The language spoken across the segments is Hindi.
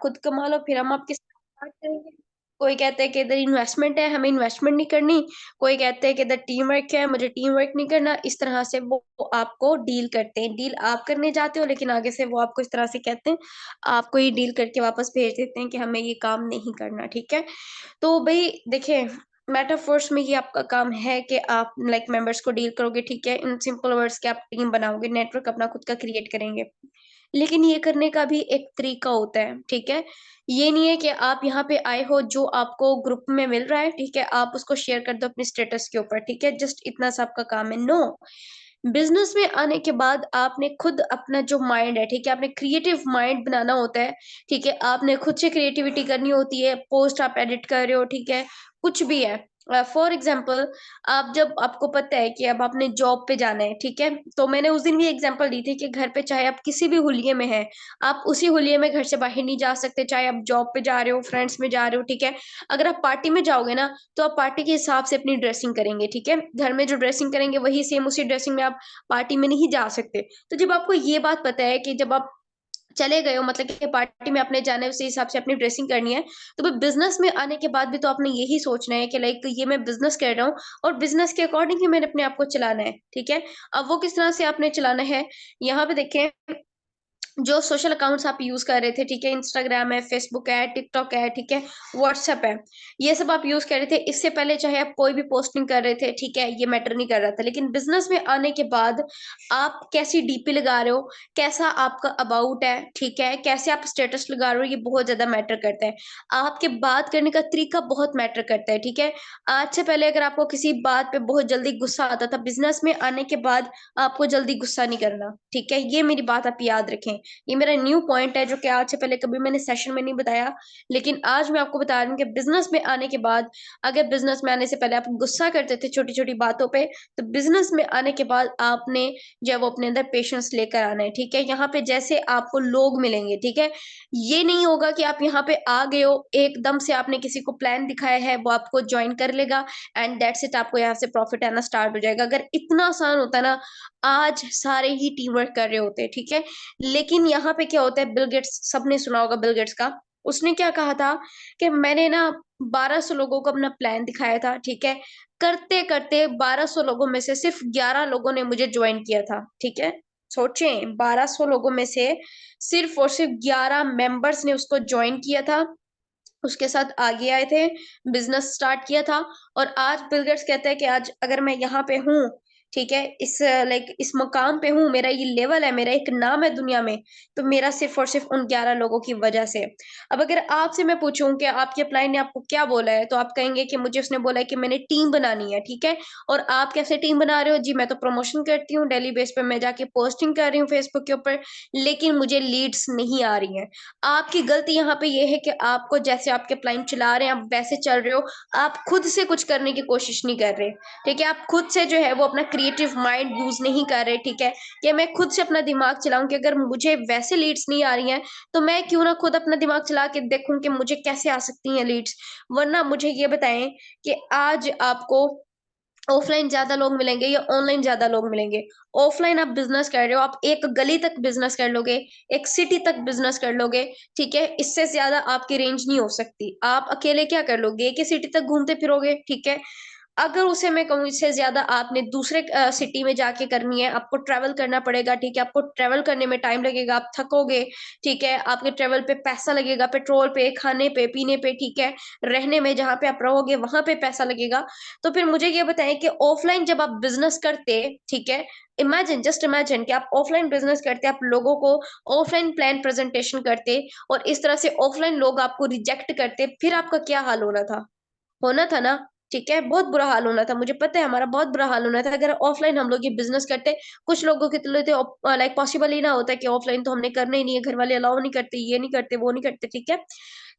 खुद कमा लो, फिर हम आपके साथ बात करेंगे। कोई कहता है कि इधर इन्वेस्टमेंट है, हमें इन्वेस्टमेंट नहीं करनी। कोई कहता है कि इधर टीम वर्क है, मुझे टीम वर्क नहीं करना। इस तरह से वो आपको डील करते हैं। डील आप करने जाते हो, लेकिन आगे से वो आपको इस तरह से कहते हैं, आपको ये डील करके वापस भेज देते हैं कि हमें ये काम नहीं करना, ठीक है? तो भई देखिए, मेटाफोर्स में ये आपका काम है कि आप लाइक मेंबर्स को डील करोगे, ठीक है? इन सिंपल वर्ड्स कि आप टीम बनाओगे, नेटवर्क अपना खुद का क्रिएट करेंगे। लेकिन ये करने का भी एक तरीका होता है, ठीक है? ये नहीं है कि आप यहाँ पे आए हो, जो आपको ग्रुप में मिल रहा है, ठीक है? आप उसको शेयर कर दो अपने स्टेटस के ऊपर, ठीक है? जस्ट इतना सा आपका काम है। नो, बिज़नेस में आने के बाद आपने खुद अपना जो माइंड है, ठीक है? आपने क्रिएटिव माइंड बनाना होता है, ठीक है? आपने खुद से क्रिएटिविटी करनी होती है, पोस्ट आप एडिट कर रहे हो, ठीक है? कुछ भी है। फॉर एग्ज़ाम्पल, आप जब आपको पता है कि अब आपने जॉब पे जाना है, ठीक है? तो मैंने उस दिन भी एग्ज़ाम्पल दी थी कि घर पे चाहे आप किसी भी हुलिये में हैं, आप उसी हुलिये में घर से बाहर नहीं जा सकते, चाहे आप जॉब पे जा रहे हो, फ्रेंड्स में जा रहे हो, ठीक है? अगर आप पार्टी में जाओगे ना, तो आप पार्टी के हिसाब से अपनी ड्रेसिंग करेंगे, ठीक है? घर में जो ड्रेसिंग करेंगे, वही सेम उसी ड्रेसिंग में आप पार्टी में नहीं जा सकते। तो जब आपको ये बात पता है कि जब आप चले गए हो, मतलब कि पार्टी में आपने जाना है, उसी हिसाब से अपनी ड्रेसिंग करनी है, तो फिर बिज़नेस में आने के बाद भी तो आपने यही सोचना है कि लाइक ये मैं बिज़नेस कर रहा हूँ और बिज़नेस के अकॉर्डिंग ही मैंने अपने आप को चलाना है, ठीक है? अब वो किस तरह से आपने चलाना है, यहाँ पे देखें, जो सोशल अकाउंट्स आप यूज़ कर रहे थे, ठीक है? इंस्टाग्राम है, फेसबुक है, टिकटॉक है, ठीक है? व्हाट्सएप है। ये सब आप यूज़ कर रहे थे, इससे पहले चाहे आप कोई भी पोस्टिंग कर रहे थे, ठीक है? ये मैटर नहीं कर रहा था। लेकिन बिज़नेस में आने के बाद आप कैसी डीपी लगा रहे हो, कैसा आपका अबाउट है, ठीक है? कैसे आप स्टेटस लगा रहे हो, ये बहुत ज़्यादा मैटर करता है। आपके बात करने का तरीका बहुत मैटर करता है, ठीक है? आज से पहले अगर आपको किसी बात पे बहुत जल्दी गुस्सा आता था, बिज़नेस में आने के बाद आपको जल्दी गुस्सा नहीं करना, ठीक है? ये मेरी बात आप याद रखें। ये मेरा न्यू पॉइंट है, जो कि आज से पहले कभी मैंने सेशन में नहीं बताया, लेकिन आज मैं आपको बता रही हूँ कि बिज़नेस में आने के बाद, अगर बिज़नेस में आने से पहले आप गुस्सा करते थे छोटी-छोटी बातों पे, तो बिज़नेस में आने के बाद आपने जो है वो अपने अंदर पेशेंस लेकर आना है, ठीक है? यहाँ पे जैसे आपको लोग मिलेंगे, ठीक है? ये नहीं होगा कि आप यहाँ पे आ गए हो, एकदम से आपने किसी को प्लान दिखाया है, वो आपको जॉइन कर लेगा एंड दैट्स इट, आपको यहाँ से प्रॉफिट आना स्टार्ट हो जाएगा। अगर इतना आसान होता ना, आज सारे ही टीम वर्क कर रहे होते, ठीक है? लेकिन यहाँ पे क्या होता है, बिल गेट्स, सबने सुना होगा बिल गेट्स का। उसने क्या कहा था कि मैंने ना 1200 लोगों को अपना प्लान दिखाया था, ठीक है? करते-करते 1200 लोगों में से सिर्फ़ 11 लोगों ने मुझे जॉइन किया था, ठीक है? सोचें, 1200 लोगों में से सिर्फ़ और सिर्फ़ 11 मेंबर्स ने उसको जॉइन किया था, उसके साथ आगे आए थे, बिज़नेस स्टार्ट किया था और आज बिल गेट्स कहता है कि आज अगर मैं यहाँ पे हूँ, ठीक है? इस लाइक इस मकाम पे हूँ, मेरा ये लेवल है, मेरा एक नाम है दुनिया में, तो मेरा सिर्फ़ और सिर्फ़ उन 11 लोगों की वजह से। अब अगर आपसे मैं पूछूँ कि आपके क्लाइंट ने आपको क्या बोला है, तो आप कहेंगे कि मुझे उसने बोला है कि मैंने टीम बनानी है, ठीक है? और आप कैसे टीम बना रहे हो? जी, मैं तो प्रमोशन करती हूँ, डेली बेस पे मैं जाके पोस्टिंग कर रही हूँ फेसबुक के ऊपर, लेकिन मुझे लीड्स नहीं आ रही हैं। आपकी गलती यहाँ पे ये है कि आपको जैसे आपके क्लाइंट चला रहे हैं, आप वैसे चल रहे हो, आप खुद से कुछ करने की कोशिश नहीं कर रहे, ठीक है? आप खुद से जो है वो अपना क्रिएटिव माइंड यूज़ नहीं कर रहे, ठीक है? कि मैं खुद से अपना दिमाग चलाऊँ कि अगर मुझे वैसे लीड्स नहीं आ रही हैं, तो मैं क्यों ना खुद अपना दिमाग चला के देखूँ कि मुझे कैसे आ सकती हैं लीड्स। वरना मुझे ये बताएँ कि आज आपको ऑफलाइन ज़्यादा लोग मिलेंगे या ऑनलाइन ज़्यादा लोग मिलेंगे? ऑफलाइन आप बिज़नेस कर रहे हो, आप एक गली तक बिज़नेस कर लोगे, एक सिटी तक बिज़नेस कर लोगे, ठीक है? इससे ज़्यादा आपकी रेंज नहीं हो सकती। आप अकेले क्या कर लोगे? एक ही सिटी तक घूमते फिरोगे, ठीक है? अगर उसे मैं कहूँ इससे ज़्यादा आपने दूसरे सिटी में जाके करनी है, आपको ट्रैवल करना पड़ेगा, ठीक है? आपको ट्रैवल करने में टाइम लगेगा, आप थकोगे, ठीक है? आपके ट्रैवल पे पैसा लगेगा, पेट्रोल पे, खाने पे, पीने पे, ठीक है? रहने में जहाँ पे आप रहोगे, वहाँ पे पैसा लगेगा। तो फिर मुझे ये बताएँ कि ऑफ़लाइन जब आप बिज़नेस करते, ठीक है? इमेजिन, जस्ट इमेजिन कि आप ऑफ़लाइन बिज़नेस करते, आप लोगों को ऑफ़लाइन प्लान प्रेज़ेंटेशन करते और इस तरह से ऑफ़लाइन लोग आपको रिजेक्ट करते, फिर आपका क्या हाल होना था? होना था ना, ठीक है? बहुत बुरा हाल होना था, मुझे पता है हमारा बहुत बुरा हाल होना था अगर ऑफ़लाइन हम लोग ये बिज़नेस करते। कुछ लोगों के तो लिए तो लाइक पॉसिबल ही ना होता है कि ऑफ़लाइन तो हमने करना ही नहीं है, घर वाले अलाउ नहीं करते, ये नहीं करते, वो नहीं करते, ठीक है?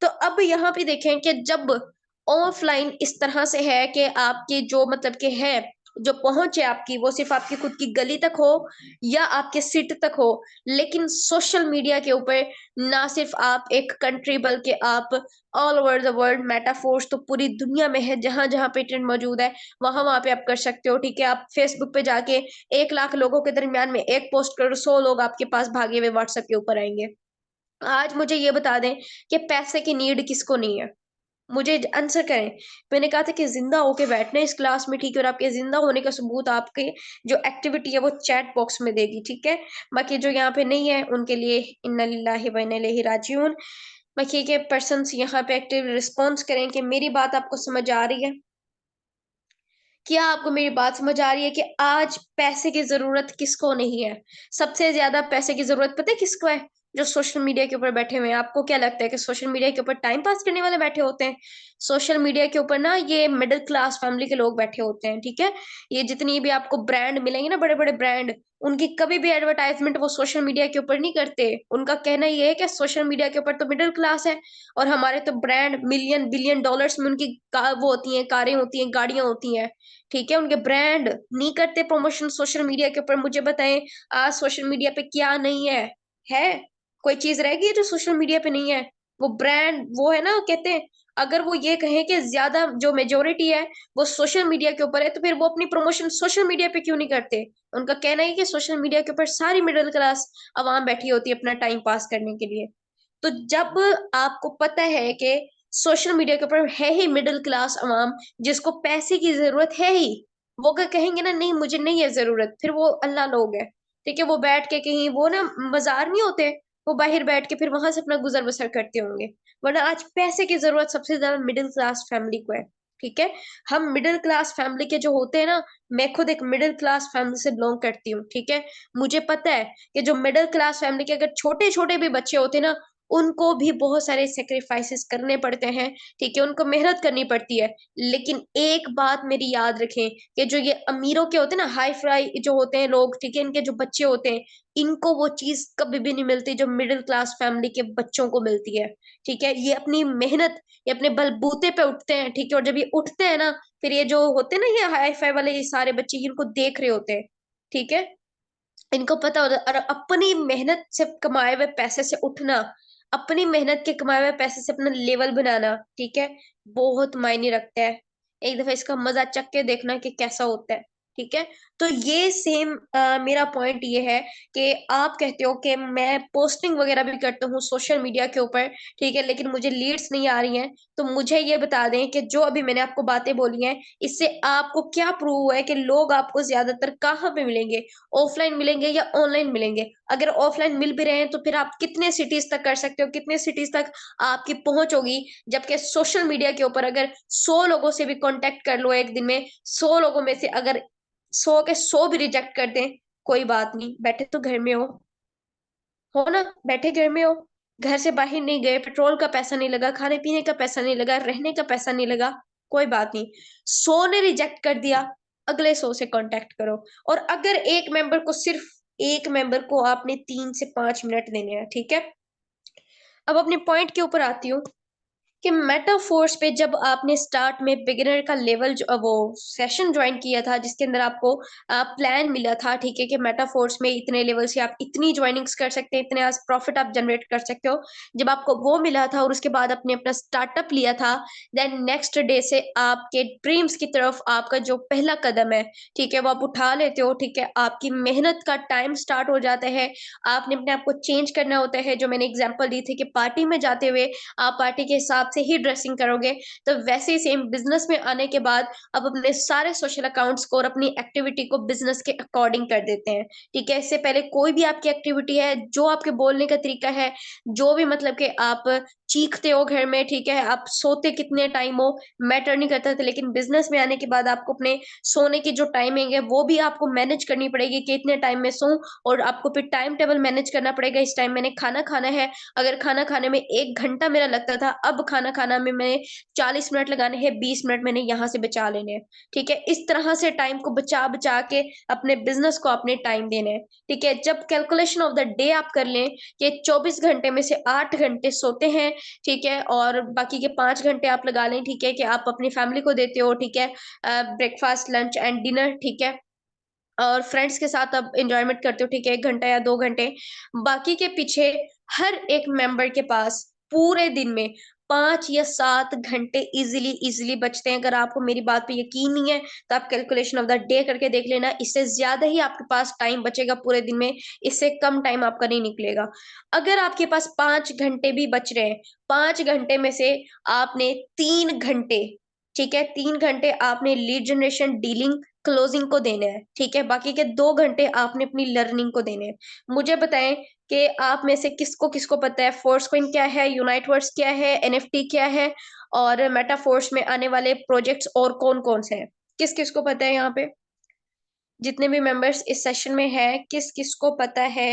तो अब यहाँ पे देखें कि जब ऑफ़लाइन इस तरह से है कि आपकी जो मतलब कि है, जो पहुँच है आपकी, वो सिर्फ़ आपकी खुद की गली तक हो या आपके सिटी तक हो, लेकिन सोशल मीडिया के ऊपर ना सिर्फ़ आप एक कंट्री बल्कि आप ऑल ओवर द वर्ल्ड, मेटाफोर्स तो पूरी दुनिया में है, जहाँ-जहाँ पे ट्रेंड मौजूद है, वहाँ-वहाँ पे आप कर सकते हो, ठीक है? आप फेसबुक पे जाके 1 लाख लोगों के दरमियान में एक पोस्ट करो, 100 लोग आपके पास भागे हुए व्हाट्सएप के ऊपर आएँगे। आज मुझे ये बता दें कि पैसे की नीड किसको नहीं है? मुझे आंसर करें। मैंने कहा था कि ज़िंदा होके बैठना है इस क्लास में, ठीक है? और आपके ज़िंदा होने का सबूत आपके जो एक्टिविटी है वो चैट बॉक्स में देगी, ठीक है? बाकी जो यहाँ पे नहीं है उनके लिए इन्ना लिल्लाहि व इन्ना इलैहि राजिऊन। बाकी के पर्सन्स यहाँ पे एक्टिव रिस्पॉन्स करें कि मेरी बात आपको समझ आ रही है? क्या आपको मेरी बात समझ आ रही है कि आज पैसे की ज़रूरत किसको नहीं है? सबसे ज़्यादा पैसे की ज़रूरत पता है किसको है? जो सोशल मीडिया के ऊपर बैठे हुए हैं। आपको क्या लगता है कि सोशल मीडिया के ऊपर टाइम पास करने वाले बैठे होते हैं? सोशल मीडिया के ऊपर ना ये मिडल क्लास फैमिली के लोग बैठे होते हैं, ठीक है? ये जितनी भी आपको ब्रांड मिलेंगे ना बड़े-बड़े ब्रांड, उनकी कभी भी एडवर्टाइज़मेंट वो सोशल मीडिया के ऊपर नहीं करते। उनका कहना ये है कि सोशल मीडिया के ऊपर तो मिडल क्लास है और हमारे तो ब्रांड मिलियन, बिलियन डॉलर्स में उनकी वो होती हैं, कारें होती हैं, गाड़ियाँ होती हैं। ठीक है? उनके ब्रांड नहीं करते प्रमोशन सोशल मीडिया के ऊपर। मुझे बताएँ आज सोशल मीडिया पे क्या नहीं है? है? कोई चीज़ रह गई है जो सोशल मीडिया पे नहीं है? वो ब्रांड वो है ना कहते हैं अगर वो ये कहें कि ज़्यादा जो मेजॉरिटी है वो सोशल मीडिया के ऊपर है तो फिर वो अपनी प्रमोशन सोशल मीडिया पे क्यों नहीं करते? उनका कहना है कि सोशल मीडिया के ऊपर सारी मिडल क्लास अवाम बैठी होती है अपना टाइम पास करने के लिए। तो जब आपको पता है कि सोशल मीडिया के ऊपर है ही मिडल क्लास अवाम जिसको पैसे की ज़रूरत है ही, वो अगर कहेंगे ना नहीं मुझे नहीं है ज़रूरत, फिर वो अल्लाह लोग हैं, ठीक है? वो बैठ के कहीं वो ना मज़ार नहीं होते, वो बाहर बैठ के फिर वहाँ से अपना गुज़र-बसर करते होंगे। वरना आज पैसे की ज़रूरत सबसे ज़्यादा मिडल क्लास फैमिली को है, ठीक है? हम मिडल क्लास फैमिली के जो होते हैं ना, मैं खुद एक मिडल क्लास फैमिली से बिलॉन्ग करती हूँ, ठीक है? मुझे पता है कि जो मिडल क्लास फैमिली के अगर छोटे-छोटे भी बच्चे होते हैं ना, उनको भी बहुत सारे सैक्रिफाइसेस करने पड़ते हैं, ठीक है? उनको मेहनत करनी पड़ती है। लेकिन एक बात मेरी याद रखें कि जो ये अमीरों के होते हैं ना, हाई-फाई जो होते हैं लोग, ठीक है? इनके जो बच्चे होते हैं, इनको वो चीज़ कभी भी नहीं मिलती जो मिडल क्लास फैमिली के बच्चों को मिलती है, ठीक है? ये अपनी मेहनत, ये अपने बलबूते पे उठते हैं, ठीक है? और जब ये उठते हैं ना, फिर ये जो होते हैं ना ये हाई-फाई वाले ये सारे बच्चे, ये इनको देख रहे होते हैं, ठीक है? इनको पता होता है और अपनी मेहनत से कमाए हुए पैसे से उठना, अपनी मेहनत के कमाए हुए पैसे से अपना लेवल बनाना, ठीक है? बहुत मायने रखता है। एक दफ़ा इसका मज़ा चख के देखना कि कैसा होता है, ठीक है? तो ये सेम मेरा पॉइंट ये है कि आप कहते हो कि मैं पोस्टिंग वग़ैरह भी करता हूँ सोशल मीडिया के ऊपर, ठीक है? लेकिन मुझे लीड्स नहीं आ रही हैं, तो मुझे ये बता दें कि जो अभी मैंने आपको बातें बोली हैं, इससे आपको क्या प्रूव हुआ है कि लोग आपको ज़्यादातर कहाँ पे मिलेंगे? ऑफलाइन मिलेंगे या ऑनलाइन मिलेंगे? अगर ऑफलाइन मिल भी रहे हैं तो फिर आप कितने सिटीज़ तक कर सकते हो? कितने सिटीज़ तक आपकी पहुँच होगी? जबकि सोशल मीडिया के ऊपर अगर 100 लोगों से भी कॉन्टैक्ट कर लो एक दिन में, 100 लोगों में से अगर 100 के 100 भी रिजेक्ट कर दें, कोई बात नहीं, बैठे तो घर में हो ना? बैठे घर में हो, घर से बाहर नहीं गए, पेट्रोल का पैसा नहीं लगा, खाने-पीने का पैसा नहीं लगा, रहने का पैसा नहीं लगा, कोई बात नहीं। 100 ने रिजेक्ट कर दिया, अगले 100 से कॉन्टैक्ट करो और अगर एक मेंबर को सिर्फ 1 मेंबर को आपने 3 से 5 मिनट देने हैं, ठीक है? अब अपने पॉइंट के ऊपर आती हूँ कि मेटाफोर्स पे जब आपने स्टार्ट में बिगिनर का लेवल वो सेशन ज्वाइन किया था जिसके अंदर आपको प्लान मिला था ठीक है कि मेटाफोर्स में इतने लेवल से आप इतनी ज्वाइनिंग्स कर सकते हैं इतने आज प्रॉफिट आप जनरेट कर सकते हो जब आपको वो मिला था और उसके बाद आपने अपना स्टार्टअप लिया था देन नेक्स्ट डे से आपके ड्रीम्स की तरफ आपका जो पहला कदम है ठीक है वो आप उठा लेते हो ठीक है आपकी मेहनत का टाइम स्टार्ट हो जाता है आपने अपने आप को चेंज करना होता है जो मैंने एग्जांपल दी थी कि पार्टी में जाते हुए आप पार्टी के हिसाब से ही ड्रेसिंग करोगे, तो वैसे ही सेम बिज़नेस में आने के बाद आप अपने सारे सोशल अकाउंट्स को और अपनी एक्टिविटी को बिज़नेस के अकॉर्डिंग कर देते हैं, ठीक है? इससे पहले कोई भी आपकी एक्टिविटी है, जो आपके बोलने का तरीका है, जो भी मतलब कि आप चीखते हो घर में, ठीक है? आप सोते कितने टाइम हो, मैटर नहीं करता था, लेकिन बिज़नेस में आने के बाद आपको अपने सोने की जो टाइमिंग है, वो भी आपको मैनेज करनी पड़ेगी कि इतने टाइम में सोऊँ और आपको फिर टाइम टेबल मैनेज करना पड़ेगा, इस टाइम मैंने खाना खाना है, अगर खाना खाने में 1 घंटा मेरा लगता था, अब खाना खाना में मैं 40 मिनट लगाने हैं, 20 मिनट मैंने यहाँ से बचा लेने हैं, ठीक है? इस तरह से टाइम को बचा-बचा के अपने बिज़नेस को अपने टाइम देना है, ठीक है? जब कैलकुलेशन ऑफ द डे आप कर लें कि 24 घंटे में से 8 घंटे सोते हैं, ठीक है? और बाकी के 5 घंटे आप लगा लें, ठीक है? कि आप अपनी फैमिली को देते हो, ठीक है? ब्रेकफास्ट, लंच एंड डिनर, ठीक है? और फ्रेंड्स के साथ आप एन्जॉयमेंट करते हो, ठीक है? 1 घंटा या 2 घंटे। बाकी के पीछे हर एक मेंबर के पास पूरे दिन में 5 या 7 घंटे ईज़िली बचते हैं। अगर आपको मेरी बात पे यकीन नहीं है, तो आप कैलकुलेशन ऑफ द डे करके देख लेना। इससे ज़्यादा ही आपके पास टाइम बचेगा पूरे दिन में, इससे कम टाइम आपका नहीं निकलेगा। अगर आपके पास 5 घंटे भी बच रहे हैं, 5 घंटे में से आपने 3 घंटे, ठीक है? 3 घंटे आपने लीड जनरेशन, डीलिंग, क्लोजिंग को देने हैं, ठीक है? बाकी के 2 घंटे आपने अपनी लर्निंग को देने हैं। मुझे बताएँ कि आप में से किसको-किसको पता है फोर्सक्वेन क्या है, यूनाइटवर्स क्या है, एनएफटी क्या है और मेटाफोर्स में आने वाले प्रोजेक्ट्स और कौन-कौन से हैं? किस-किस को पता है यहाँ पे? जितने भी मेंबर्स इस सेशन में हैं, किस-किस को पता है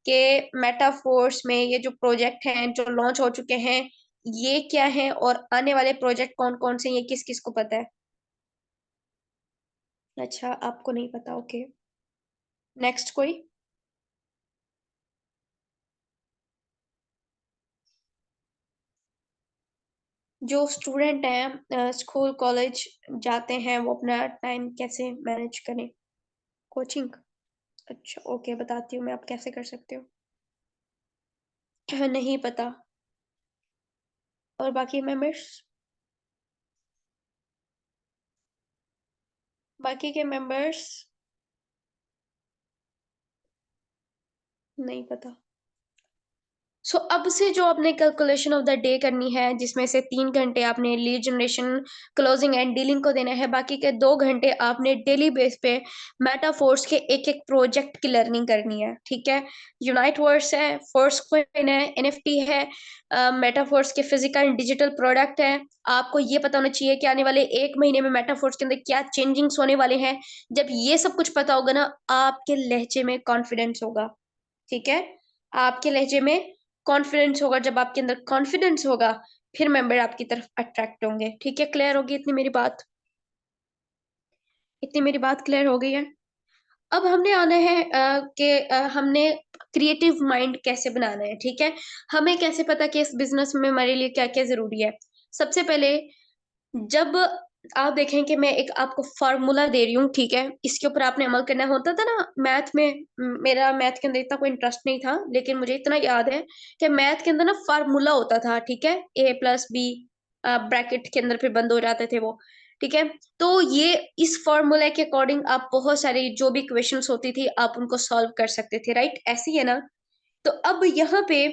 कि मेटाफोर्स में ये जो प्रोजेक्ट हैं, जो लॉन्च हो चुके हैं, ये क्या हैं और आने वाले प्रोजेक्ट कौन-कौन से हैं, ये किस-किस को पता है? अच्छा, आपको नहीं पता, ओके। नेक्स्ट कोई? जो स्टूडेंट हैं स्कूल, कॉलेज जाते हैं, वो अपना टाइम कैसे मैनेज करें? कोचिंग? अच्छा, ओके, बताती हूँ मैं आप कैसे कर सकते हो। नहीं पता। और बाकी मेंबर्स? बाकी के मेंबर्स? नहीं पता। सो अब से जो आपने कैलकुलेशन ऑफ द डे करनी है, जिसमें से 3 घंटे आपने lead generation, closing and dealing को देना है, बाकी के 2 घंटे आपने डेली बेस पे मेटाफोर्स के एक-एक प्रोजेक्ट की लर्निंग करनी है, ठीक है? यूनाइटवर्स है, फोर्सक्वेन है, एनएफटी है, मेटाफोर्स के फिजिकल एंड डिजिटल प्रोडक्ट हैं। आपको ये पता होना चाहिए कि आने वाले 1 महीने में मेटाफोर्स के अंदर क्या चेंजिंग्स होने वाले हैं। जब ये सब कुछ पता होगा ना, आपके लहजे में कॉन्फिडेंस होगा, ठीक है? आपके लहजे में कॉन्फिडेंस होगा, जब आपके अंदर कॉन्फिडेंस होगा, फिर मेंबर आपकी तरफ अट्रैक्ट होंगे, ठीक है? क्लियर होगी इतनी मेरी बात? इतनी मेरी बात क्लियर हो गई है? अब हमने आना है कि हमने क्रिएटिव माइंड कैसे बनाना है, ठीक है? हमें कैसे पता कि इस बिज़नेस में हमारे लिए क्या-क्या ज़रूरी है? सबसे पहले जब आप देखें कि मैं एक आपको फ़ॉर्मूला दे रही हूँ, ठीक है? इसके ऊपर आपने अमल करना होता था ना मैथ में मेरा मैथ के अंदर इतना कोई इंटरेस्ट नहीं था, लेकिन मुझे इतना याद है कि मैथ के अंदर ना फ़ॉर्मूला होता था, ठीक है? ए प्लस बी ब्रैकेट के अंदर फिर बंद हो जाते थे वो, ठीक है? तो ये इस फ़ॉर्मूला के अकॉर्डिंग आप बहुत सारी जो भी इक्वेशंस होती थी, आप उनको सॉल्व कर सकते थे, राइट? ऐसे ही है ना? तो अब यहाँ पे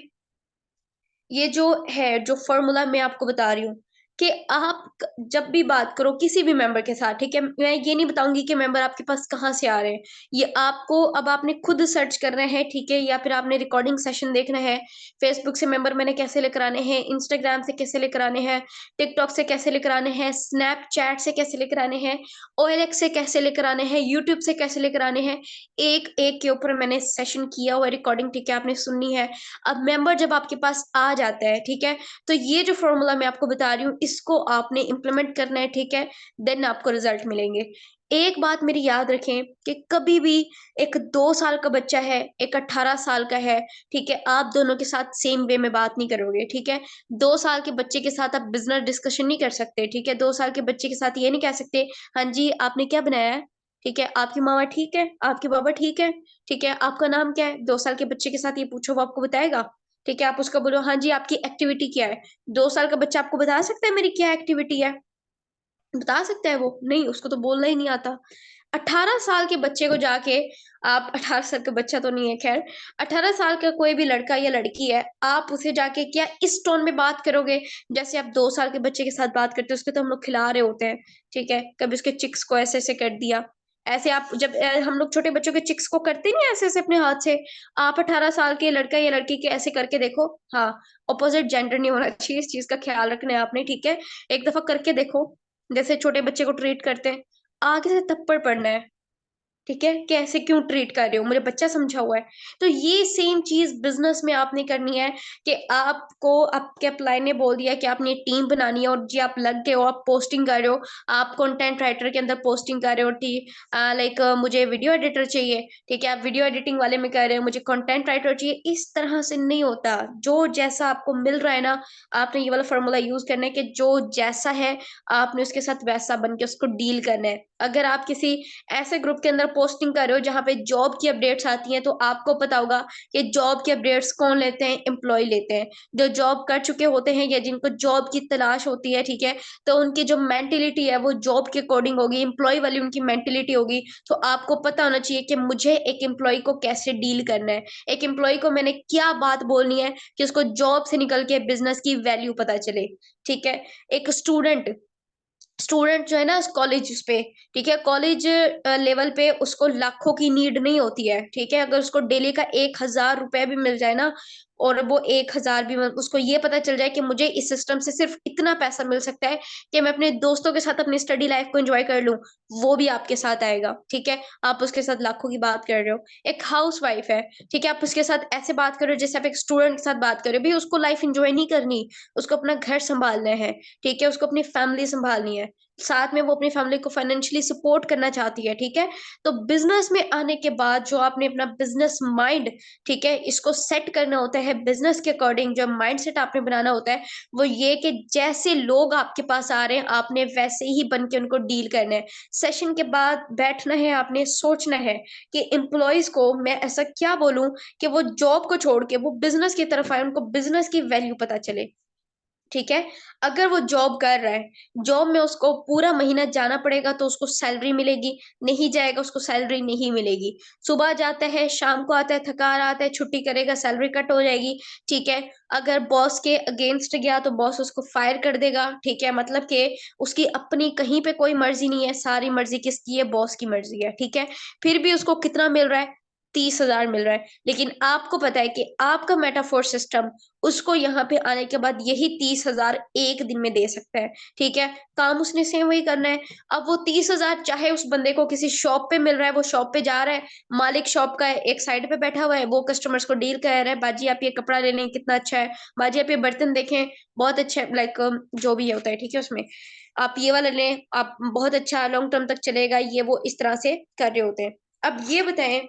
ये जो है, जो फ़ॉर्मूला मैं आपको बता रही हूँ कि आप क जब भी बात करो किसी भी मेंबर के साथ, ठीक है? मैं ये नहीं बताऊँगी कि मेंबर आपके पास कहाँ से आ रहे हैं। ये आपको अब आपने खुद सर्च करना है, ठीक है? या फिर आपने रिकॉर्डिंग सेशन देखना है। फ़ेसबुक से मेंबर मैंने कैसे लेकर आने हैं, इंस्टाग्राम से कैसे लेकर आने हैं, टिकटॉक से कैसे लेकर आने हैं, स्नैपचैट से कैसे लेकर आने हैं, ओएलएक्स से कैसे लेकर आने हैं, यूट्यूब से कैसे लेकर आने हैं। एक-एक के ऊपर मैंने सेशन किया हुआ है रिकॉर्डिंग, ठीक है? आपने सुननी है। अब मेंबर जब आपके पास आ जाता है, ठीक है? तो ये जो फ़ॉर्मूला मैं आपको बता रही हूँ, इसको आपने इम्प्लीमेंट करना है, ठीक है? देन आपको रिज़ल्ट मिलेंगे। एक बात मेरी याद रखें कि कभी भी एक 2 साल का बच्चा है, एक 18 साल का है, ठीक है? आप दोनों के साथ सेम वे में बात नहीं करोगे, ठीक है? 2 साल के बच्चे के साथ आप बिज़नेस डिस्कशन नहीं कर सकते, ठीक है? 2 साल के बच्चे के साथ ये नहीं कह सकते, "हाँ जी, आपने क्या बनाया है?" ठीक है? "आपकी मम्मा ठीक है? आपके पापा ठीक है?" ठीक है? "आपका नाम क्या है?" 2 साल के बच्चे के साथ ये पूछो, वो आपको बताएगा? ठीक है? आप उसको बोलो, "हाँ जी, आपकी एक्टिविटी क्या है?" 2 साल का बच्चा आपको बता सकता है मेरी क्या एक्टिविटी है? बता सकता है वो? नहीं, उसको तो बोलना ही नहीं आता। 18 साल के बच्चे को जाके आप 18 साल का बच्चा तो नहीं है ख़ैर, 18 साल का कोई भी लड़का या लड़की है, आप उसे जाके क्या इस टोन में बात करोगे, जैसे आप 2 साल के बच्चे के साथ बात करते हो, उसको तो हम लोग खिला रहे होते हैं, ठीक है? कभी उसके चिक्स को ऐसे-ऐसे कर दिया। ऐसे आप जब हम लोग छोटे बच्चों के चिक्स को करते नहीं ऐसे-ऐसे अपने हाथ से, आप 18 साल के लड़का या लड़की के ऐसे करके देखो। हाँ, अपोज़िट जेंडर नहीं होना चाहिए, इस चीज़ का ख़्याल रखना है आपने, ठीक है? एक दफ़ा करके देखो, जैसे छोटे बच्चे को ट्रीट करते हैं, आगे से थप्पड़ पड़ना है। ठीक है? कि ऐसे क्यों ट्रीट कर रहे हो? मुझे बच्चा समझा हुआ है। तो ये सेम चीज़ बिज़नेस में आपने करनी है कि आपको आपके एप्लाई ने बोल दिया कि आपने टीम बनानी है और जी आप लग गए हो, आप पोस्टिंग कर रहे हो, आप कंटेंट राइटर के अंदर पोस्टिंग कर रहे हो लाइक मुझे वीडियो एडिटर चाहिए, ठीक है? आप वीडियो एडिटिंग वाले में कर रहे हो, मुझे कंटेंट राइटर चाहिए, इस तरह से नहीं होता। जो जैसा आपको मिल रहा है ना, आपने ये वाला फ़ॉर्मूला यूज़ करना है कि जो जैसा है, आपने उसके साथ वैसा बन के उसको डील करना है। अगर आप किसी ऐसे ग्रुप के अंदर पोस्टिंग कर रहे हो जहाँ पे जॉब की अपडेट्स आती हैं, तो आपको पता होगा कि जॉब की अपडेट्स कौन लेते हैं? एम्प्लॉय लेते हैं। जो जॉब कर चुके होते हैं या जिनको जॉब की तलाश होती है, ठीक है? तो उनकी जो मेंटालिटी है वो जॉब के अकॉर्डिंग होगी, एम्प्लॉय वाली उनकी मेंटालिटी होगी। तो आपको पता होना चाहिए कि मुझे एक एम्प्लॉय को कैसे डील करना है। एक एम्प्लॉय को मैंने क्या बात बोलनी है कि उसको जॉब से निकल के बिज़नेस की वैल्यू पता चले, ठीक है? एक स्टूडेंट स्टूडेंट जो है ना कॉलेज पे, ठीक है, कॉलेज लेवल पे उसको लाखों की नीड नहीं होती है, ठीक है, अगर उसको डेली का 1,000 रुपए भी मिल जाए ना, और वो 1,000 भी उसको ये पता चल जाए कि मुझे इस सिस्टम से सिर्फ इतना पैसा मिल सकता है कि मैं अपने दोस्तों के साथ अपनी स्टडी लाइफ को एंजॉय कर लूं, वो भी आपके साथ आएगा, ठीक है? आप उसके साथ लाखों की बात कर रहे हो। एक हाउस वाइफ है, ठीक है, आप उसके साथ ऐसे बात कर रहे हो जैसे आप एक स्टूडेंट के साथ बात कर रहे हो, भाई उसको लाइफ एंजॉय नहीं करनी, उसको अपना घर संभालना है, ठीक है, उसको अपनी फैमिली संभालनी है, साथ में वो अपनी फैमिली को फाइनेंशियली सपोर्ट करना चाहती है, ठीक है? तो बिज़नेस में आने के बाद जो आपने अपना बिज़नेस माइंड, ठीक है, इसको सेट करना होता है बिज़नेस के अकॉर्डिंग, जो माइंडसेट आपने बनाना होता है, वो ये कि जैसे लोग आपके पास आ रहे हैं, आपने वैसे ही बन के उनको डील करना है। सेशन के बाद बैठना है, आपने सोचना है कि एम्प्लॉइज़ को मैं ऐसा क्या बोलूँ कि वो जॉब को छोड़ के वो बिज़नेस की तरफ आए, उनको बिज़नेस की वैल्यू पता चले। ठीक है? अगर वो जॉब कर रहा है, जॉब में उसको पूरा महीना जाना पड़ेगा तो उसको सैलरी मिलेगी, नहीं जाएगा उसको सैलरी नहीं मिलेगी। सुबह जाता है, शाम को आता है, थका हारा आता है, छुट्टी करेगा, सैलरी कट हो जाएगी, ठीक है? अगर बॉस के अगेंस्ट गया तो बॉस उसको फायर कर देगा, ठीक है? मतलब कि उसकी अपनी कहीं पे कोई मर्ज़ी नहीं है, सारी मर्ज़ी किसकी है? बॉस की मर्ज़ी है, ठीक है? फिर भी उसको कितना मिल रहा है? 30,000 मिल रहा है। लेकिन आपको पता है कि आपका मेटाफोर सिस्टम उसको यहाँ पे आने के बाद यही 30,000 एक दिन में दे सकता है, ठीक है? काम उसने सेम वही करना है। अब वो 30,000 चाहे उस बंदे को किसी शॉप पे मिल रहा है, वो शॉप पे जा रहा है, मालिक शॉप का एक साइड पे बैठा हुआ है, वो कस्टमर्स को डील कर रहा है, "बाजी आप ये कपड़ा ले लें, कितना अच्छा है। बाजी आप ये बर्तन देखें, बहुत अच्छा है।" लाइक जो भी होता है, ठीक है उसमें। "आप ये वाला लें, आप बहुत अच्छा लॉन्ग टर्म तक चलेगा।" ये वो इस तरह से कर रहे होते हैं। अब ये बताएँ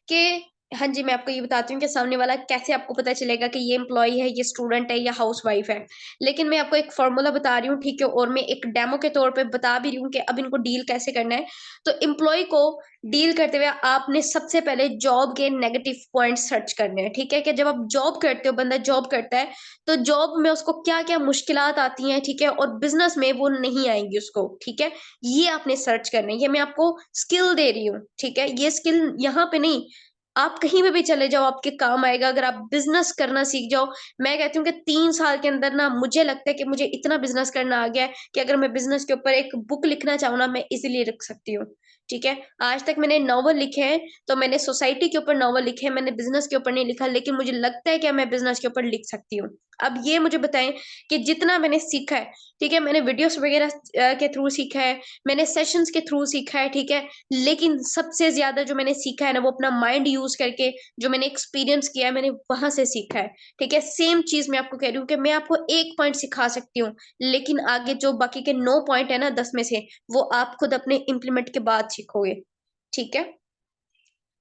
कि हाँ जी, मैं आपको ये बताती हूँ कि सामने वाला कैसे आपको पता चलेगा कि ये एम्प्लॉयी है, ये स्टूडेंट है या हाउसवाइफ है। लेकिन मैं आपको एक फ़ॉर्मूला बता रही हूँ, ठीक है? और मैं एक डेमो के तौर पे बता भी रही हूँ कि अब इनको डील कैसे करना है। तो एम्प्लॉयी को डील करते हुए आपने सबसे पहले जॉब के नेगेटिव पॉइंट्स सर्च करने हैं, ठीक है? कि जब आप जॉब करते हो, बंदा जॉब करता है, तो जॉब में उसको क्या-क्या मुश्किलात आती हैं, ठीक है? और बिज़नेस में वो नहीं आएँगी उसको, ठीक है? ये आपने सर्च करना है। ये मैं आपको स्किल दे रही हूँ, ठीक है? ये स्किल यहाँ पे नहीं, आप कहीं पे भी चले जाओ आपके काम आएगा अगर आप बिज़नेस करना सीख जाओ। मैं कहती हूँ कि 3 साल के अंदर ना मुझे लगता है कि मुझे इतना बिज़नेस करना आ गया है कि अगर मैं बिज़नेस के ऊपर एक बुक लिखना चाहूँ ना मैं इज़िली लिख सकती हूँ। ठीक है? आज तक मैंने नॉवल लिखे हैं, तो मैंने सोसाइटी के ऊपर नॉवल लिखे हैं, मैंने बिज़नेस के ऊपर नहीं लिखा, लेकिन मुझे लगता है कि मैं बिज़नेस के ऊपर लिख सकती हूँ। अब ये मुझे बताएँ कि जितना मैंने सीखा है, ठीक है? मैंने वीडियोज़ वगैरह के थ्रू सीखा है, मैंने सेशंस के थ्रू सीखा है, ठीक है? लेकिन सबसे ज़्यादा जो मैंने सीखा है ना, वो अपना माइंड यूज़ करके जो मैंने एक्सपीरियंस किया है, मैंने वहाँ से सीखा है, ठीक है? सेम चीज़ मैं आपको कह रही हूँ कि मैं आपको 1 पॉइंट सिखा सकती हूँ, लेकिन आगे जो बाकी के 9 पॉइंट है ना 10 में से, वो आप खुद अपने इम्प्लीमेंट के बाद सीखोगे, ठीक है?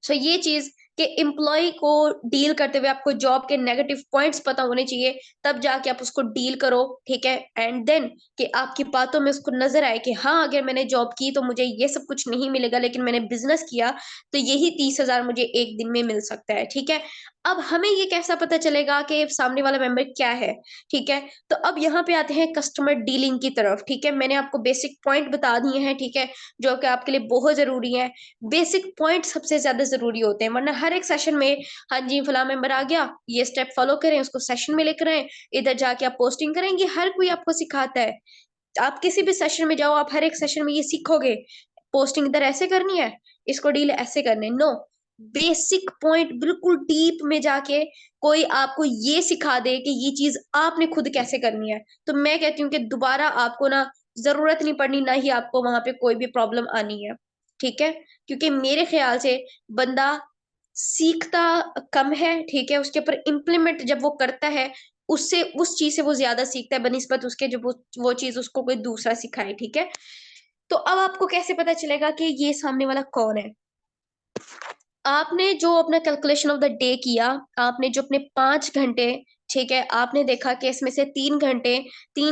सो ये चीज़ कि एम्प्लॉयी को डील करते हुए आपको जॉब के नेगेटिव पॉइंट्स पता होने चाहिए, तब जाके आप उसको डील करो, ठीक है? एंड देन कि आपकी बातों में उसको नज़र आए कि हाँ, अगर मैंने जॉब की तो मुझे ये सब कुछ नहीं मिलेगा, लेकिन मैंने बिज़नेस किया तो यही 30,000 मुझे 1 दिन में मिल सकता है, ठीक है? अब हमें ये कैसा पता चलेगा कि सामने वाला मेंबर क्या है, ठीक है? तो अब यहाँ पे आते हैं कस्टमर डीलिंग की तरफ, ठीक है? मैंने आपको बेसिक पॉइंट बता दिए हैं, ठीक है? जो कि आपके लिए बहुत ज़रूरी है। बेसिक पॉइंट सबसे ज़्यादा ज़रूरी होते हैं, वरना हर एक सेशन में हाँ जी, फलाँ मेंबर आ गया, ये स्टेप फ़ॉलो करें, उसको सेशन में लेकर आएँ, इधर जाके आप पोस्टिंग करें, ये हर कोई आपको सिखाता है। आप किसी भी सेशन में जाओ, आप हर एक सेशन में ये सीखोगे, पोस्टिंग इधर ऐसे करनी है, इसको डील ऐसे करने नो, बेसिक पॉइंट बिल्कुल डीप में जाके कोई आपको ये सिखा दे कि ये चीज़ आपने खुद कैसे करनी है। तो मैं कहती हूँ कि दोबारा आपको ना ज़रूरत नहीं पड़नी, ना ही आपको वहाँ पे कोई भी प्रॉब्लम आनी है। ठीक है? क्योंकि मेरे ख़्याल से बंदा सीखता कम है, ठीक है? उसके ऊपर इम्प्लीमेंट जब वो करता है, उससे उस चीज़ से वो ज़्यादा सीखता है बनिस्बत उसके जब वो चीज़ उसको कोई दूसरा सिखाए, ठीक है? तो अब आपको कैसे पता चलेगा कि ये सामने वाला कौन है? आपने जो अपना कैलकुलेशन ऑफ द डे किया, आपने जो अपने 5 घंटे, ठीक है? आपने देखा कि इसमें से 3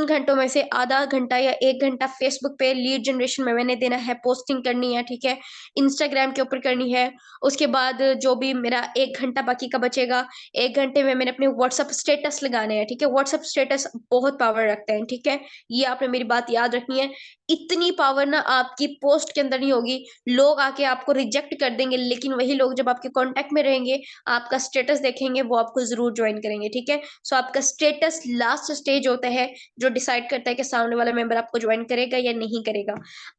घंटों में से आधा घंटा या 1 घंटा फ़ेसबुक पे लीड जनरेशन में मैंने देना है, पोस्टिंग करनी है, ठीक है? इंस्टाग्राम के ऊपर करनी है। उसके बाद जो भी मेरा 1 घंटा बाकी का बचेगा, 1 घंटे में मैंने अपने व्हाट्सएप स्टेटस लगाने हैं, ठीक है? व्हाट्सएप स्टेटस बहुत पावर रखते हैं, ठीक है? ये आपने मेरी बात याद रखनी है। इतनी पावर ना आपकी पोस्ट के अंदर नहीं होगी, लोग आके आपको रिजेक्ट कर देंगे, लेकिन वही लोग जब आपके कॉन्टैक्ट में रहेंगे, आपका स्टेटस देखेंगे, वो आपको ज़रूर जॉइन करेंगे, ठीक है? सो आपका स्टेटस लास्ट स्टेज होता है, जो डिसाइड करता है कि सामने वाला मेंबर आपको जॉइन करेगा या नहीं करेगा।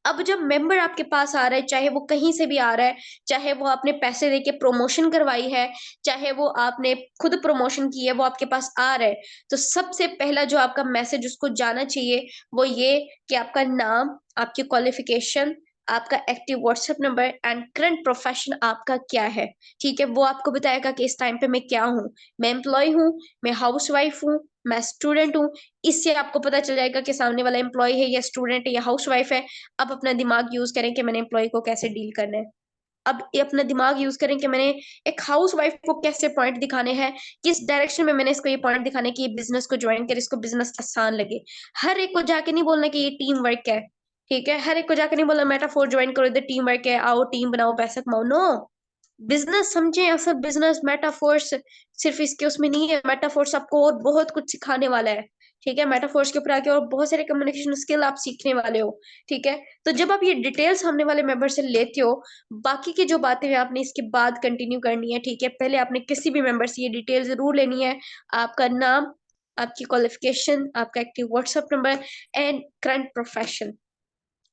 अब जब मेंबर आपके पास आ रहा है, चाहे वो कहीं से भी आ रहा है, चाहे वो आपने पैसे देके प्रमोशन करवाई है, चाहे वो आपने खुद प्रमोशन की है, वो आपके पास आ रहा है, तो सबसे पहला जो आपका मैसेज उसको जाना चाहिए, वो ये कि आपका नाम, आपकी क्वालिफ़िकेशन, आपका active WhatsApp number and current profession आपका क्या है, ठीक है? वो आपको बताएगा कि इस टाइम पे मैं क्या हूँ, मैं एम्प्लॉयी हूँ, मैं हाउसवाइफ हूँ, मैं स्टूडेंट हूँ। इससे आपको पता चल जाएगा कि सामने वाला एम्प्लॉयी है या स्टूडेंट है या हाउसवाइफ है। अब अपना दिमाग यूज़ करें कि मैंने एम्प्लॉयी को कैसे डील करना है। अब ये अपना दिमाग यूज़ करें कि मैंने एक हाउसवाइफ को कैसे पॉइंट दिखाने हैं, किस डायरेक्शन में मैंने इसको ये पॉइंट दिखाने हैं कि ये बिज़नेस को जॉइन करे, इसको बिज़नेस आसान लगे। हर एक को जाके नहीं बोलना कि ये टीम वर्क है, ठीक है? हर एक को जाके नहीं बोलना मेटाफोर जॉइन करो, इधर टीम वर्क है, आओ टीम बनाओ, पैसा कमाओ, नो। बिज़नेस समझें, असल बिज़नेस मेटाफोर्स सिर्फ़ इसके उसमें नहीं है, मेटाफोर्स आपको और बहुत कुछ सिखाने वाला है, ठीक है? मेटाफोर्स के ऊपर आके और बहुत सारे कम्युनिकेशन स्किल आप सीखने वाले हो, ठीक है? तो जब आप ये डिटेल सामने वाले मेंबर से लेते हो, बाकी की जो बातें हैं आपने इसके बाद कंटिन्यू करनी है, ठीक है? पहले आपने किसी भी मेंबर से ये डिटेल ज़रूर लेनी है, आपका नाम, आपकी क्वालिफ़िकेशन, आपका active WhatsApp number and current profession.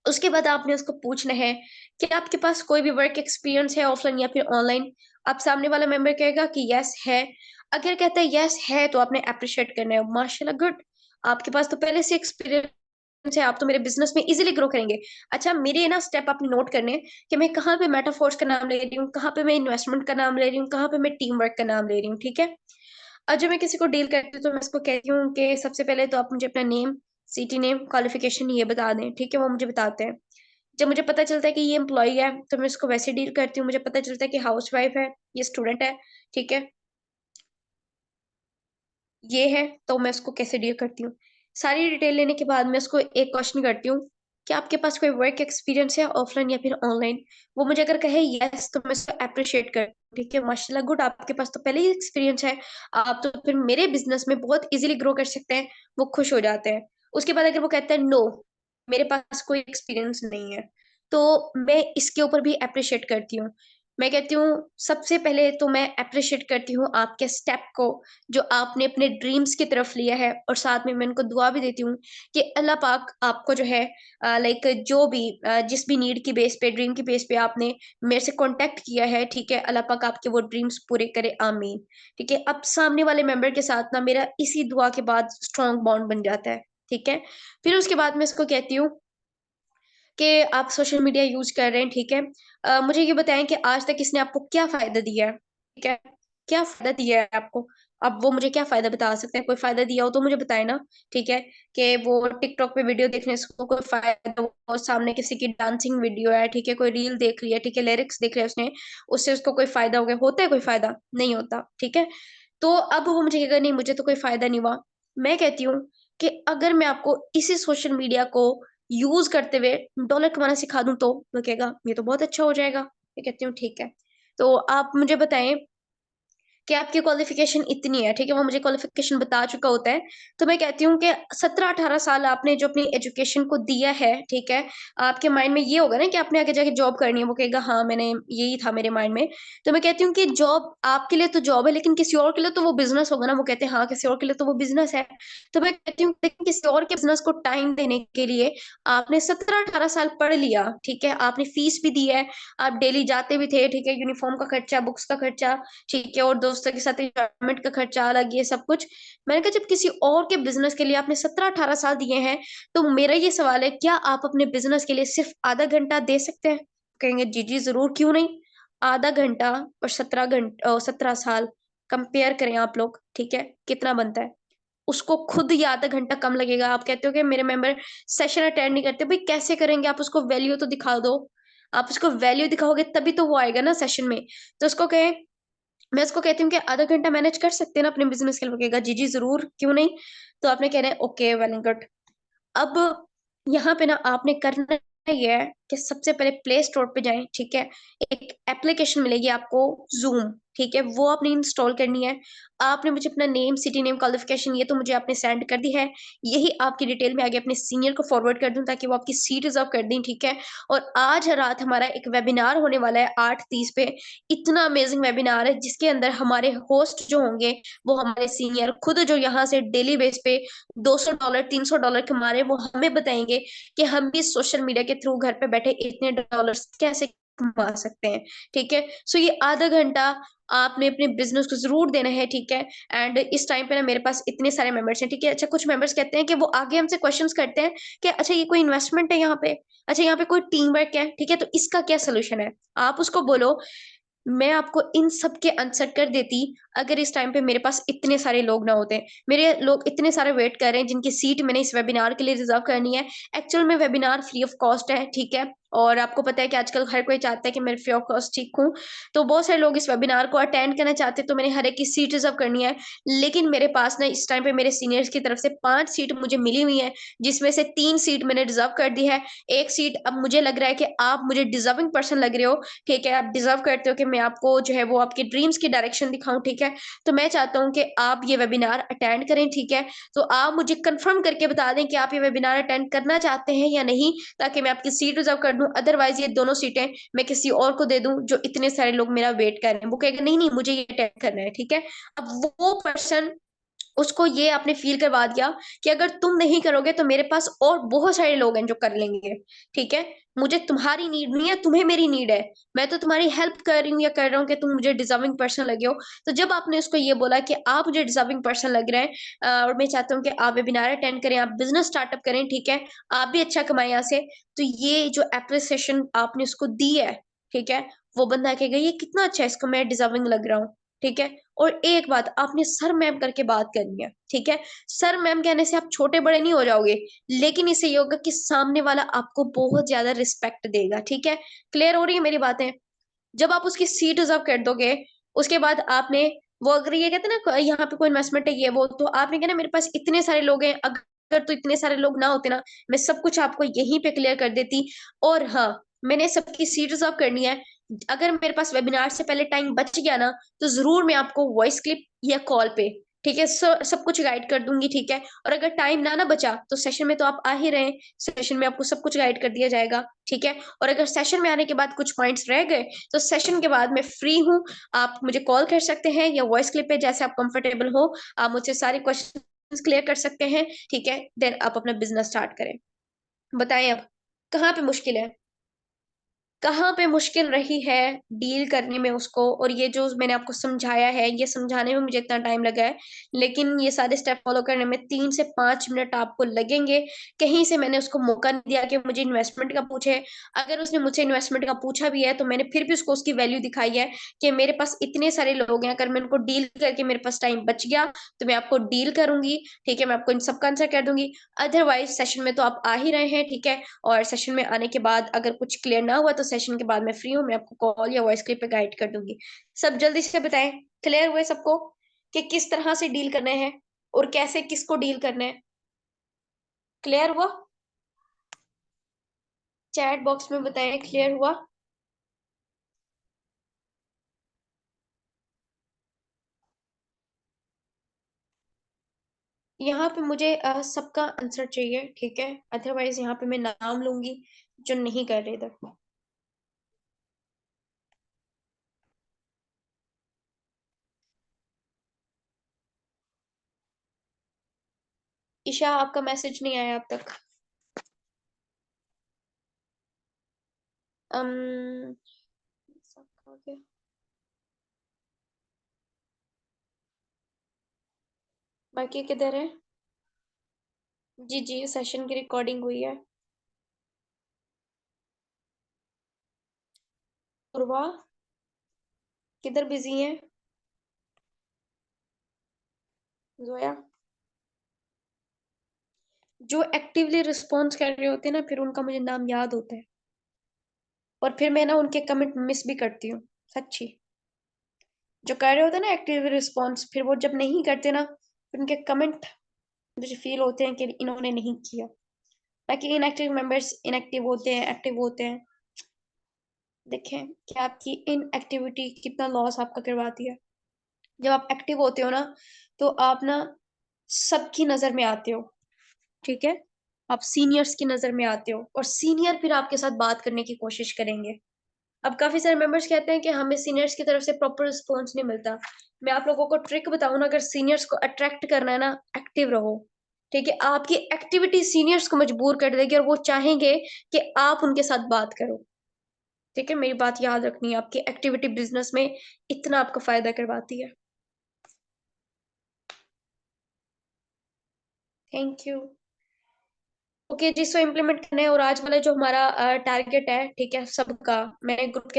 उसके बाद आपने उसको पूछना है कि आपके पास कोई भी वर्क एक्सपीरियंस है ऑफलाइन या फिर ऑनलाइन? अब सामने वाला मेंबर कहेगा कि यस है। अगर कहता है यस है तो आपने एप्रिशिएट करना है, माशाल्लाह गुड! आपके पास तो पहले से एक्सपीरियंस है, आप तो मेरे बिज़नेस में इज़िली ग्रो करेंगे। अच्छा मेरे ना स्टेप आपने नोट करने हैं कि मैं कहाँ पे मेटाफोर्स का नाम ले रही हूँ, कहाँ पे मैं इन्वेस्टमेंट का नाम ले रही हूँ, कहाँ पे मैं टीम वर्क का नाम ले रही हूँ, ठीक है? जब मैं किसी को डील करती हूँ तो मैं उसको कहती हूँ कि सबसे पहले तो आप मुझे अपना नेम, सिटी नेम, क्वालिफ़िकेशन ये बता दें, ठीक है? वो मुझे बताते हैं। जब मुझे पता चलता है कि ये एम्प्लॉयी है, तो मैं उसको वैसे डील करती हूँ। मुझे पता चलता है कि हाउसवाइफ है, ये स्टूडेंट है, ठीक है? ये है, तो मैं उसको कैसे डील करती हूँ। सारी डिटेल लेने के बाद मैं उसको एक क्वेश्चन करती हूँ कि आपके पास कोई वर्क एक्सपीरियंस है ऑफलाइन या फिर ऑनलाइन? वो मुझे अगर कहे येस तो मैं उसको एप्रिशिएट करती हूँ, ठीक है? माशाल्लाह गुड आपके पास तो पहले ही एक्सपीरियंस है, आप तो फिर मेरे बिज़नेस में बहुत ईज़िली ग्रो कर सकते हैं, वो खुश हो जाते हैं। उसके बाद अगर वो कहता है नो, मेरे पास कोई एक्सपीरियंस नहीं है, तो मैं इसके ऊपर भी एप्रिशिएट करती हूँ। मैं कहती हूँ सबसे पहले तो मैं एप्रिशिएट करती हूँ आपके स्टेप को जो आपने अपने ड्रीम्स की तरफ लिया है और साथ में मैं उनको दुआ भी देती हूँ कि अल्लाह पाक आपको जो है लाइक जो भी जिस भी नीड की बेस पे ड्रीम की बेस पे आपने मेरे से कांटेक्ट किया है ठीक है अल्लाह पाक आपके वो ड्रीम्स पूरे करे आमीन ठीक है अब सामने वाले मेंबर के साथ ना मेरा इसी दुआ के बाद स्ट्रांग बॉन्ड बन जाता है ठीक है फिर उसके बाद मैं इसको कहती हूँ कि आप सोशल मीडिया यूज़ कर रहे हैं, ठीक है। मुझे ये बताएँ कि आज तक इसने आपको क्या फ़ायदा दिया है? ठीक है, क्या फ़ायदा दिया है आपको? अब वो मुझे क्या फ़ायदा बता सकते हैं? कोई फ़ायदा दिया हो तो मुझे बताएँ ना, ठीक है। कि वो टिकटॉक पे वीडियो देखने से उसको कोई फ़ायदा हो, सामने किसी की डांसिंग वीडियो है, ठीक है, कोई रील देख लिया, ठीक है, लिरिक्स देख लिया उसने, उससे उसको कोई फ़ायदा हो गया। होता है कोई फ़ायदा? नहीं होता, ठीक है। तो अब वो मुझे कहेगा नहीं मुझे तो कोई फ़ायदा नहीं हुआ। मैं कहती हूँ कि अगर मैं आपको इसी सोशल मीडिया को यूज़ करते हुए डॉलर कमाना सिखा दूँ तो? वो कहेगा ये तो बहुत अच्छा हो जाएगा। मैं कहती हूँ ठीक है। तो आप मुझे बताएँ कि आपकी क्वालिफ़िकेशन इतनी है, ठीक है? वो मुझे क्वालिफ़िकेशन बता चुका होता है। तो मैं कहती हूँ कि 17-18 साल आपने जो अपनी एजुकेशन को दिया है, ठीक है? आपके माइंड में ये होगा ना कि आपने आगे जाके जॉब करनी है, वो कहेगा हाँ, मैंने यही था मेरे माइंड में। तो मैं कहती हूँ कि जॉब आपके लिए तो जॉब है, लेकिन किसी और के लिए तो वो बिज़नेस होगा ना। वो कहते हैं हाँ, किसी और के लिए तो वो बिज़नेस है। तो मैं कहती हूँ लेकिन किसी और के बिज़नेस को टाइम देने के लिए आपने 17-18 साल पढ़ लिया, ठीक है? आपने फीस भी दी है, आप डेली जाते भी थे, ठीक है? यूनिफ़ॉर्म का खर्चा, बुक्स का खर्चा, ठीक है, और दोस्तों के साथ एन्जॉयमेंट का खर्चा अलग, ये सब कुछ। मैंने कहा जब किसी और के बिज़नेस के लिए आपने 17-18 साल दिए हैं, तो मेरा ये सवाल है क्या आप अपने बिज़नेस के लिए सिर्फ़ आधा घंटा दे सकते हैं? कहेंगे जी, जी, ज़रूर क्यों नहीं? आधा घंटा और 17 साल कंपेयर करें आप लोग, ठीक है? कितना बनता है? उसको खुद ही आधा घंटा कम लगेगा। आप कहते हो कि मेरे मेंबर सेशन अटेंड नहीं करते, भई कैसे करेंगे? आप उसको वैल्यू तो दिखा दो। आप उसको वैल्यू दिखाओगे तभी तो वो आएगा ना सेशन में। तो उसको कहें मैं उसको कहती हूँ कि आधा घंटा मैनेज कर सकते हैं ना अपने बिज़नेस के लिए? वो कहेगा, "जी, जी, ज़रूर, क्यों नहीं?" तो आपने कहना है, "ओके, वेल एंड गुड।" अब यहाँ पे ना आपने करना ये है कि सबसे पहले प्ले स्टोर पे जाएँ, ठीक है? एक एप्लीकेशन मिलेगी आपको ज़ूम, ठीक है? वो आपने इंस्टॉल करनी है। आपने मुझे अपना नेम, सिटी नेम, क्वालिफ़िकेशन ये तो मुझे आपने सेंड कर दी है। यही आपकी डिटेल मैं आगे अपने सीनियर को फॉरवर्ड कर दूँ ताकि वो आपकी सीट रिज़र्व कर दें, ठीक है? और आज रात हमारा एक वेबिनार होने वाला है 8:30 पे। इतना अमेज़िंग वेबिनार है जिसके अंदर हमारे होस्ट जो होंगे, वो हमारे सीनियर खुद जो यहाँ से डेली बेस पे $200 $300 कमा रहे हैं, वो हमें बताएँगे कि हम भी सोशल मीडिया के थ्रू घर पे बैठे इतने डॉलर्स कैसे कमा सकते हैं, ठीक है? सो ये आधा घंटा आपने अपने बिज़नेस को ज़रूर देना है, ठीक है? एंड इस टाइम पे ना मेरे पास इतने सारे मेंबर्स हैं, ठीक है? अच्छा कुछ मेंबर्स कहते हैं कि वो आगे हमसे क्वेश्चन्स करते हैं कि अच्छा ये कोई इन्वेस्टमेंट है यहाँ पे? अच्छा यहाँ पे कोई टीम वर्क है, ठीक है? तो इसका क्या सॉल्यूशन है? आप उसको बोलो मैं आपको इन सब के आंसर कर देती, अगर इस टाइम पे मेरे पास इतने सारे लोग ना होते। मेरे लोग इतने सारे वेट कर रहे हैं जिनकी सीट मैंने इस वेबिनार के लिए रिज़र्व करनी है। एक्चुअल में वेबिनार फ्री ऑफ कॉस्ट है, ठीक है? और आपको पता है कि आजकल हर कोई चाहता है कि मैं फ्री ऑफ कॉस्ट सीखूँ। तो बहुत सारे लोग इस वेबिनार को अटेंड करना चाहते हैं, तो मैंने हर एक की सीट रिज़र्व करनी है। लेकिन मेरे पास ना इस टाइम पे मेरे सीनियर्स की तरफ से 5 सीट मुझे मिली हुई हैं, जिसमें से 3 सीट मैंने रिज़र्व कर दी है। 1 सीट अब मुझे लग रहा है कि आप मुझे डिज़र्विंग पर्सन लग रहे हो, ठीक है? आप डिज़र्व करते हो कि मैं आपको जो है वो आपके ड्रीम्स की डायरेक्शन दिखाऊँ, ठीक है? तो मैं चाहता हूँ कि आप ये वेबिनार अटेंड करें, ठीक है? तो आप मुझे कन्फर्म करके बता दें कि आप ये वेबिनार अटेंड करना चाहते हैं या नहीं, ताकि मैं आपकी सीट रिज़र्व कर दूँ। अदरवाइज़ ये दोनों सीटें मैं किसी और को दे दूँ, जो इतने सारे लोग मेरा वेट कर रहे हैं। वो कहेगा, "नहीं, नहीं, मुझे ये अटेंड करना है।" ठीक है? अब वो पर्सन उसको ये आपने फ़ील करवा दिया कि अगर तुम नहीं करोगे तो मेरे पास और बहुत सारे लोग हैं जो कर लेंगे, ठीक है? मुझे तुम्हारी नीड नहीं है, तुम्हें मेरी नीड है। मैं तो तुम्हारी हेल्प कर रही हूँ या कर रहा हूँ कि तुम मुझे डिज़र्विंग पर्सन लगे हो। तो जब आपने उसको ये बोला कि आप मुझे डिज़र्विंग पर्सन लग रहे हैं और मैं चाहता हूँ कि आप वेबिनार अटेंड करें, आप बिज़नेस स्टार्टअप करें, ठीक है? आप भी अच्छा कमाएँ यहाँ से। तो ये जो एप्रिसिएशन आपने उसको दी है, ठीक है? वो बंदा कहेगा ये कितना अच्छा है, इसको मैं डिज़र्विंग लग रहा हूँ, ठीक है? और एक बात आपने सर मैम करके बात करनी है, ठीक है? सर मैम कहने से आप छोटे-बड़े नहीं हो जाओगे, लेकिन इससे ये होगा कि सामने वाला आपको बहुत ज़्यादा रिस्पेक्ट देगा, ठीक है? क्लियर हो रही है मेरी बातें? जब आप उसकी सीट रिज़र्व कर दोगे, उसके बाद आपने वो अगर ये कहते हैं ना यहाँ पे कोई इन्वेस्टमेंट है ये वो, तो आपने कहना मेरे पास इतने सारे लोग हैं, अगर तो इतने सारे लोग ना होते ना, मैं सब कुछ आपको यहीं पे क्लियर कर देती और हाँ, मैंने सबकी सीट रिज़र्व करनी है। अगर मेरे पास वेबिनार से पहले टाइम बच गया ना, तो ज़रूर मैं आपको वॉइस क्लिप या कॉल पे, ठीक है? सब कुछ गाइड कर दूँगी, ठीक है? और अगर टाइम ना बचा, तो सेशन में तो आप आ ही रहे हैं, सेशन में आपको सब कुछ गाइड कर दिया जाएगा, ठीक है? और अगर सेशन में आने के बाद कुछ पॉइंट्स रह गए, तो सेशन के बाद मैं फ्री हूँ, आप मुझे कॉल कर सकते हैं या वॉइस क्लिप पे जैसे आप कंफर्टेबल हो, आप मुझसे सारे क्वेश्चंस क्लियर कर सकते हैं, ठीक है? देन आप अपना बिज़नेस स्टार्ट करें। बताएँ अब, कहाँ पे मुश्किल है? कहाँ पे मुश्किल रही है डील करने में उसको और ये जो मैंने आपको समझाया है, ये समझाने में मुझे इतना टाइम लगा है, लेकिन ये सारे स्टेप फ़ॉलो करने में 3 से 5 मिनट आपको लगेंगे। कहीं से मैंने उसको मौका नहीं दिया कि मुझे इन्वेस्टमेंट का पूछे। अगर उसने मुझसे इन्वेस्टमेंट का पूछा भी है, तो मैंने फिर भी उसको उसकी वैल्यू दिखाई है कि मेरे पास इतने सारे लोग हैं, अगर मैं उनको डील करके मेरे पास टाइम बच गया, तो मैं आपको डील करूँगी, ठीक है? मैं आपको इन सब का आंसर कर दूँगी। अदरवाइज़ सेशन में तो आप आ ही रहे हैं, ठीक है? और सेशन में आने के बाद अगर कुछ क्लियर ना हुआ तो सेशन के बाद मैं फ्री हूँ, मैं आपको कॉल या वॉइस क्लिप पे गाइड कर दूँगी। सब जल्दी से बताएँ, क्लियर हुए सबको कि किस तरह से डील करने हैं और कैसे किसको डील करना है? क्लियर हुआ? चैट बॉक्स में बताएँ क्लियर हुआ? यहाँ पे मुझे सबका आंसर चाहिए, ठीक है? अदरवाइज़ यहाँ पे मैं नाम लूँगी जो नहीं कर रहे इधर। ईशा आपका मैसेज नहीं आया अब तक। अम, सबका हो गया। बाकी किधर है? जी, जी, सेशन की रिकॉर्डिंग हुई है। पूर्वा किधर बिज़ी हैं? ज़ोया जो एक्टिवली रिस्पॉन्स कर रहे होते हैं ना, फिर उनका मुझे नाम याद होता है और फिर मैं ना उनके कमेंट मिस भी करती हूँ, सच्ची। जो कर रहे होते हैं ना एक्टिव रिस्पॉन्स, फिर वो जब नहीं करते ना, फिर उनके कमेंट मुझे फील होते हैं कि इन्होंने नहीं किया। बाकी इनएक्टिव मेंबर्स इनएक्टिव होते हैं, एक्टिव होते हैं। देखें कि आपकी इनएक्टिविटी कितना लॉस आपका करवाती है। जब आप एक्टिव होते हो ना, तो आप ना सबकी नजर में आते हो। ठीक है, आप सीनियर्स की नजर में आते हो, और सीनियर फिर आपके साथ बात करने की कोशिश करेंगे। अब काफी सारे मेंबर्स कहते हैं कि हमें सीनियर्स की तरफ से प्रॉपर रिस्पॉन्स नहीं मिलता। मैं आप लोगों को ट्रिक बताऊं ना, अगर सीनियर्स को अट्रैक्ट करना है ना, एक्टिव रहो। ठीक है, आपकी एक्टिविटी सीनियर्स को मजबूर कर देगी, और वो चाहेंगे कि आप उनके साथ बात करो। ठीक है, मेरी बात याद रखनी है, आपकी एक्टिविटी बिजनेस में इतना आपका फायदा करवाती है। Thank you. ओके जी, सो इम्प्लीमेंट करना है, और आज वाला जो हमारा टारगेट है, ठीक है, सबका, मैंने ग्रुप के